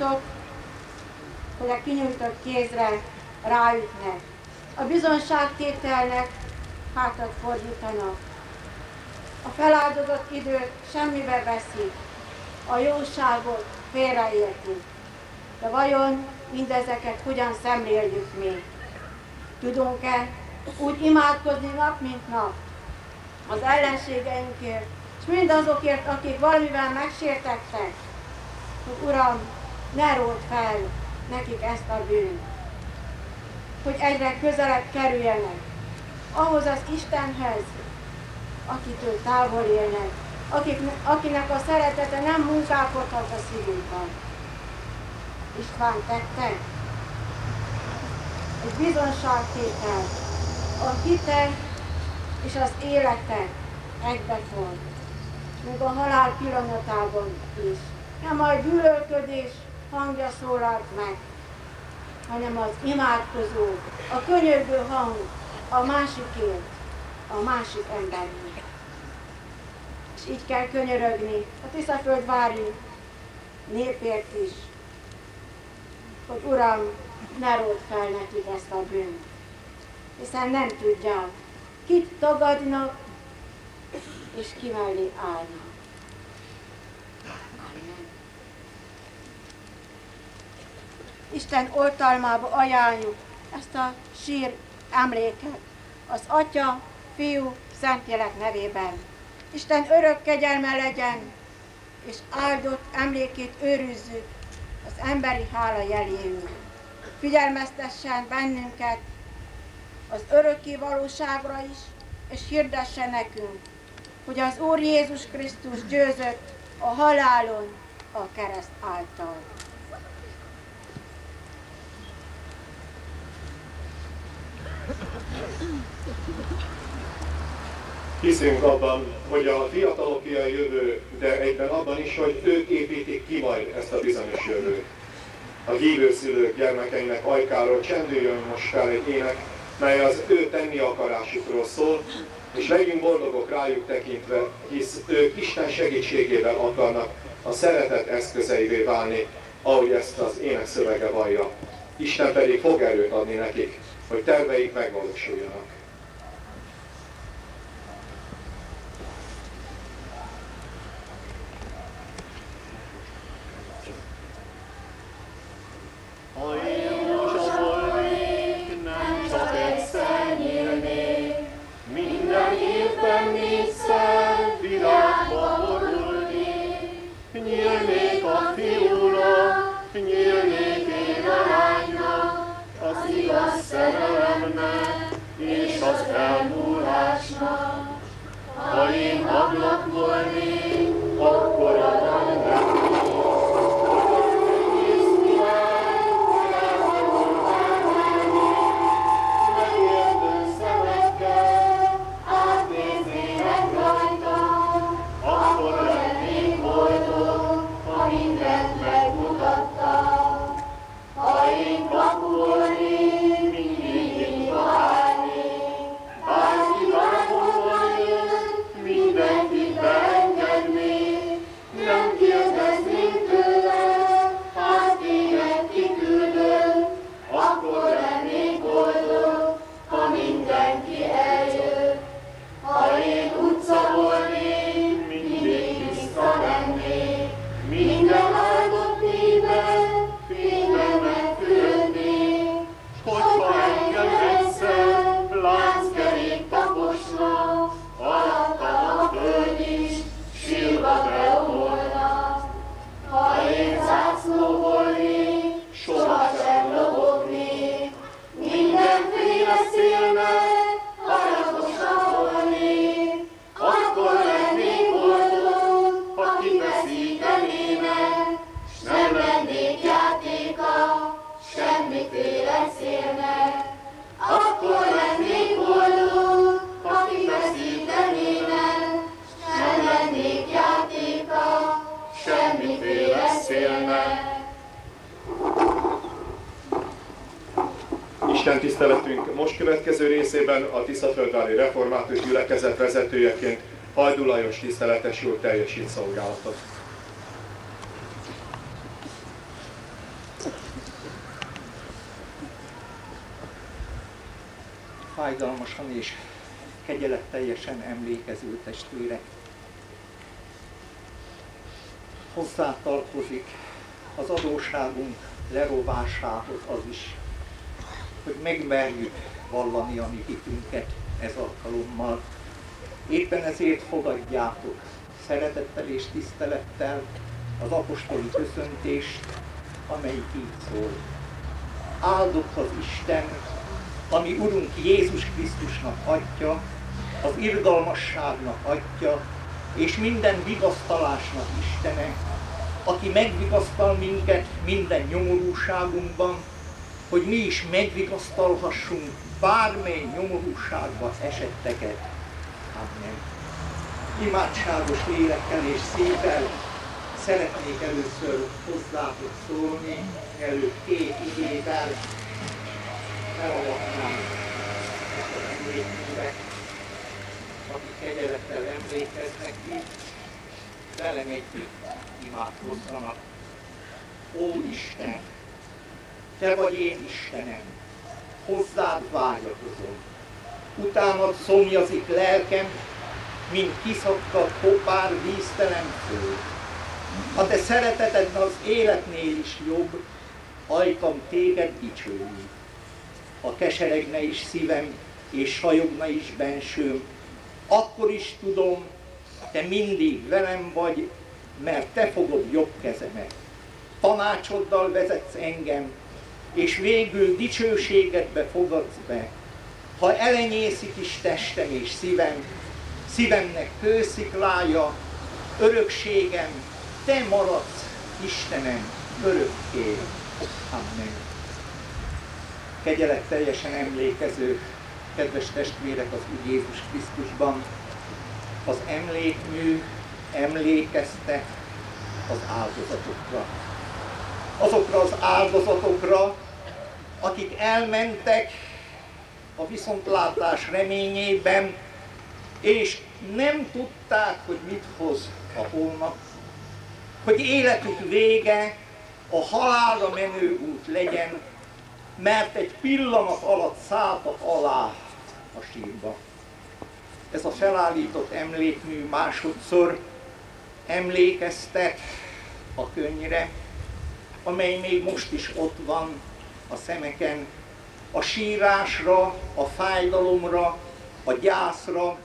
titok, hogy a kinyújtott kézre ráütnek. A bizonságtételnek hátat fordítanak. A feláldozott időt semmibe veszik, a jóságot félreértik. De vajon mindezeket hogyan szemléljük mi? Tudunk-e úgy imádkozni nap, mint nap az ellenségeinkért, és mindazokért, akik valamivel megsértettek, hogy Uram, ne ródd fel nekik ezt a bűnt, hogy egyre közelebb kerüljenek ahhoz az Istenhez, akitől távol élnek, akinek a szeretete nem munkálkodhat a szívünkben. István tette egy bizonságtétel, a hite és az élete egybefont, még a halál pillanatában is. Nem a gyűlölködés hangja szólalt meg, hanem az imádkozó, a könyörgő hang a másikért, a másik embernek. És így kell könyörögni a Tiszaföldvári népért is, hogy Uram, ne ródd fel nekik ezt a bűnt, hiszen nem tudják, kit tagadnak, és ki mellé állnak. Isten oltalmába ajánljuk ezt a sír emléket az Atya, Fiú, Szentlélek nevében. Isten örök kegyelme legyen, és áldott emlékét őrizzük az emberi hála jeléül. Figyelmeztessen bennünket az örökké valóságra is, és hirdesse nekünk, hogy az Úr Jézus Krisztus győzött a halálon a kereszt által. Hiszünk abban, hogy a fiataloké a jövő, de egyben abban is, hogy ők építik ki majd ezt a bizonyos jövőt. A hívő szülők gyermekeinek ajkáról csendüljön most fel egy ének, mely az ő tenni akarásukról szól, és legyünk boldogok rájuk tekintve, hisz ők Isten segítségével akarnak a szeretet eszközeivé válni, ahogy ezt az ének szövege vallja. Isten pedig fog erőt adni nekik, hogy terveik megvalósuljanak. Nyílnék a fiúnak, nyílnék én a lánynak, az igaz szerelemnek és az elmúlásnak. Ha én ablak volnék, akkor adom Isten tiszteletünk most következő részében a Tiszaföldvári Református Gyülekezet vezetőjeként Hajdú Lajos tiszteletes úr teljesít szolgálatot. fájdalmasan és kegyeletteljesen emlékező testvérek. Hozzá tartozik az adósságunk lerovásához az is, hogy megmerjük vallani a mi hitünket ez alkalommal. Éppen ezért fogadjátok szeretettel és tisztelettel az apostoli köszöntést, amelyik így szól. Áldott az Isten, ami Urunk Jézus Krisztusnak Atya, az irgalmasságnak Atya, és minden vigasztalásnak Istene, aki megvigasztal minket minden nyomorúságunkban, hogy mi is megvigasztalhassunk bármely nyomorúságba esetteket. Amen. Imádságos lélekkel és szívvel szeretnék először hozzátok szólni, előtt két igével felolvasnám ezt az emlékművet, akik kegyelettel emlékeznek itt, velem együtt imádkozzanak. Ó Isten, Te vagy én Istenem, hozzád vágyakozom. Utánad szomjazik lelkem, mint kiszakadt kopár víztelen föld. A Te szereteted az életnél is jobb, ajkam téged dicsőli. Ha keseregne is szívem, és sajogna is bensőm, akkor is tudom, Te mindig velem vagy, mert Te fogod jobb kezemet. Tanácsoddal vezetsz engem, és végül dicsőségedbe fogadsz be. Ha elenyészik is testem és szívem, szívemnek kősziklája, örökségem, Te maradsz, Istenem, örökké. Amen. Kegyeletteljesen emlékező, kedves testvérek az Úr Jézus Krisztusban, az emlékmű emlékeztet az áldozatokra. Azokra az áldozatokra, akik elmentek a viszontlátás reményében, és nem tudták, hogy mit hoz a holnap, hogy életük vége a halálra menő út legyen, mert egy pillanat alatt szálltak alá a sírba. Ez a felállított emlékmű másodszor emlékeztet a könnyre, amely még most is ott van a szemeken, a sírásra, a fájdalomra, a gyászra,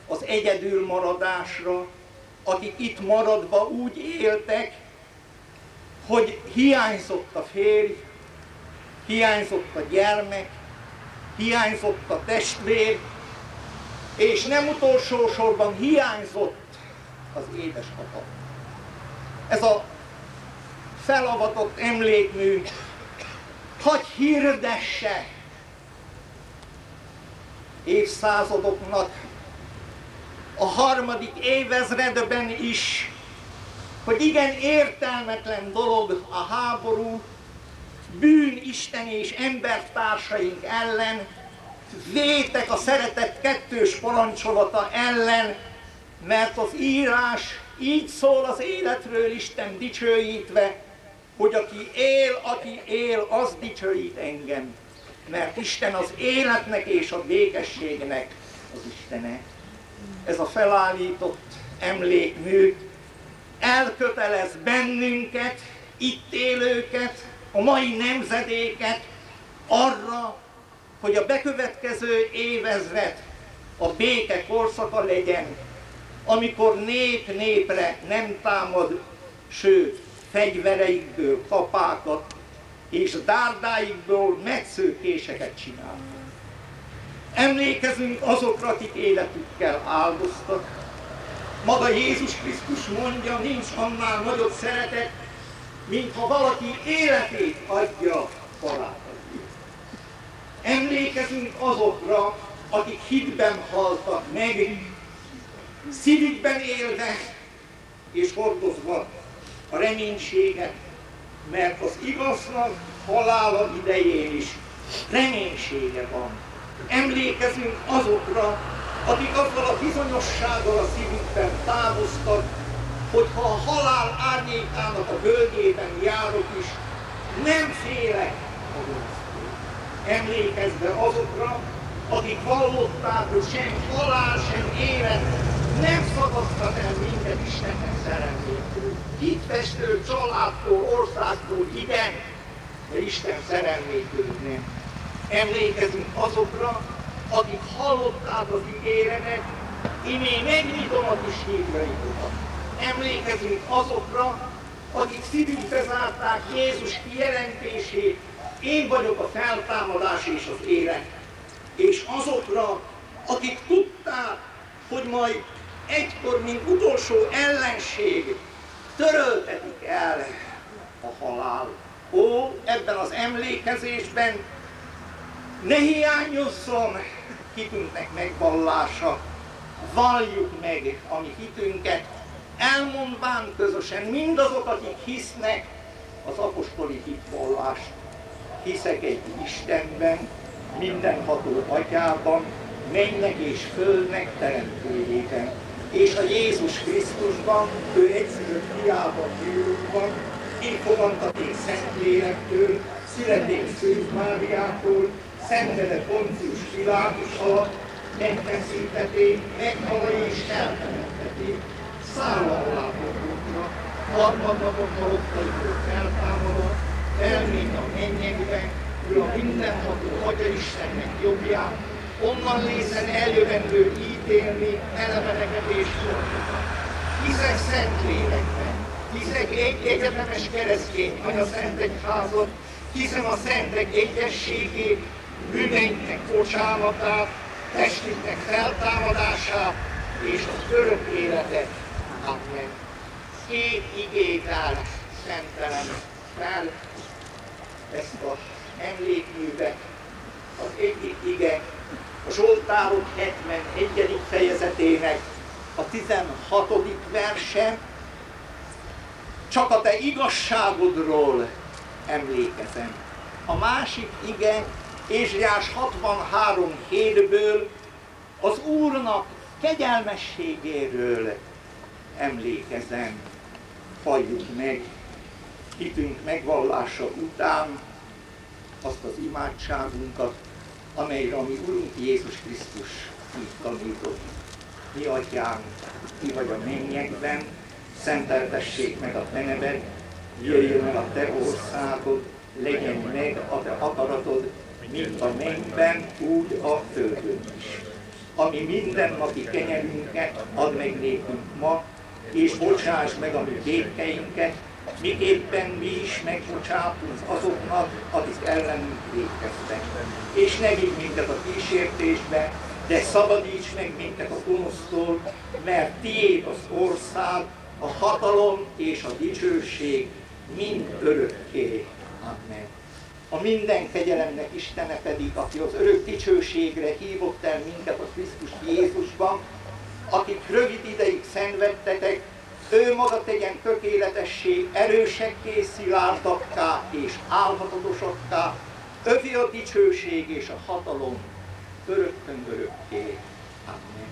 az egyedülmaradásra, akik itt maradva úgy éltek, hogy hiányzott a férj, hiányzott a gyermek, hiányzott a testvér, és nem utolsó sorban hiányzott az édesapa. Ez a felavatott emlékmű hadd hirdesse évszázadoknak, a harmadik évezredben is, hogy igen értelmetlen dolog a háború, bűn Isten és embertársaink ellen, vétek a szeretet kettős parancsolata ellen, mert az írás így szól az életről Isten dicsőítve, hogy aki él, az dicsőít engem. Mert Isten az életnek és a békességnek az Istene. Ez a felállított emlékmű elkötelez bennünket, itt élőket, a mai nemzedéket arra, hogy a bekövetkező évezred a béke korszaka legyen, amikor nép népre nem támad, sőt, fegyvereikből kapákat és dárdáikból metszőkéseket csinál. Emlékezünk azokra, akik életükkel áldoztak. Maga Jézus Krisztus mondja, nincs annál nagyobb szeretet, mint ha valaki életét adja barátaiért. Emlékezünk azokra, akik hitben haltak meg, szívükben élve és hordozva a reménységet, mert az igaznak halála idején is reménysége van. Emlékezünk azokra, akik azzal a bizonyossággal a szívükben távoztak, hogy ha a halál árnyékának a völgyében járok is, nem félek a gonosztól. Emlékezve azokra, akik vallották, hogy sem halál, sem élet nem szakadhat el minket Istennek szerelmétől. Hitvestől, családtól, országtól igen, de Isten szerelmétől nem. Emlékezünk azokra, akik hallották az ígéretet, imé megnyitom a kis hívjaitokat. Emlékezünk azokra, akik szívükbe zárták Jézus kijelentését, én vagyok a feltámadás és az élet. És azokra, akik tudták, hogy majd egykor, mint utolsó ellenség, töröltetik el a halál. Ó, ebben az emlékezésben ne hiányozzon hitünknek megvallása, valljuk meg a mi hitünket, elmondván közösen mindazok, akik hisznek az apostoli hitvallást. Hiszek egy Istenben, mindenható Atyában, mennek és földnek teremtőjében, és a Jézus Krisztusban, ő egyszerűen fiában, fiúkban, kifogantaték Szentlélektől, születték Szűz Máriától, szenvedett Poncius Pilátus alatt, megfeszítették, meghalni és eltemettették, szállva alá fogultra, harmadnapon halottakból feltámadott, elment a mennyekbe, ő a mindenható Atya Istennek jobbján, onnan lészen eljövendő ítélni eleveneket és sordokat. Hiszek Szentlélekben, hiszek egy egyetemes keresztény Anya Szent Egyházat, hiszem a szentek egyességét, bűneinknek bocsánatát, testünknek feltámadását és az örök életet. Amen. Két igével szentelem fel ezt az emlékművet. Az egyik ige a Zsoltárok 71. fejezetének a 16. verse, csak a te igazságodról emlékezem. A másik ige Ézsaiás 63:7-ből az Úrnak kegyelmességéről emlékezem. Halljuk meg hitünk megvallása után azt az imádságunkat, amelyre a mi Urunk Jézus Krisztus így tanított. Mi Atyánk, ki vagy a mennyekben, szenteltessék meg a te neved, jöjjön el a te országod, legyen meg a te akaratod, mint a mennyben, úgy a földön is. Ami mindennapi kenyerünket add meg nékünk ma, és bocsáss meg a mi vétkeinket, miképpen mi is megbocsátunk azoknak, akik ellenünk vétkeztek. És ne vigy minket a kísértésbe, de szabadíts meg minket a gonosztól, mert tiéd az ország, a hatalom és a dicsőség mind örökké. Amen. A minden kegyelemnek Istene pedig, aki az örök dicsőségre hívott el minket a Krisztus Jézusban, akik rövid ideig szenvedtetek, ő maga tegyen tökéletessé, erősekké, szilárdakká és álhatatosakká, övé a dicsőség és a hatalom örökkön örökké. Amen.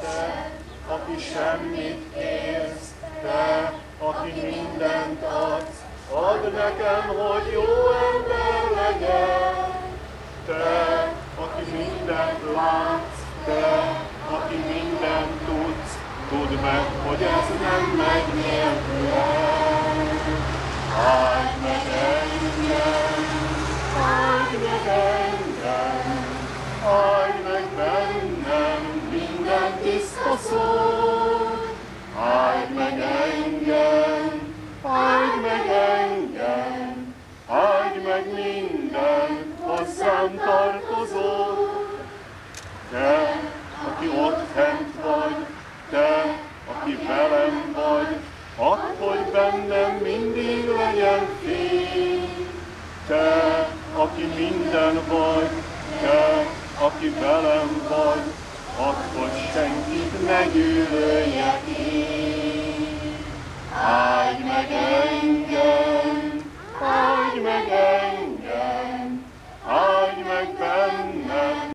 Te, aki semmit kérsz, te, aki mindent adsz, add nekem, hogy jó ember legyek. Te, aki mindent látsz, te, aki mindent tudsz, tudd meg, hogy ez nem megy nélküled. Áldj meg engem, áldj meg engem, áldj meg bennem minden tiszta szót. Áldj meg engem, áldj meg engem, áldj meg minden hozzám tartozó. Te, aki ott fent vagy, te, aki velem vagy, add, hogy bennem mindig legyen fény. Te, aki minden vagy, te, aki velem vagy, add, hogy senkit ne gyűlöljek én. Áldj meg engem, áldj meg engem,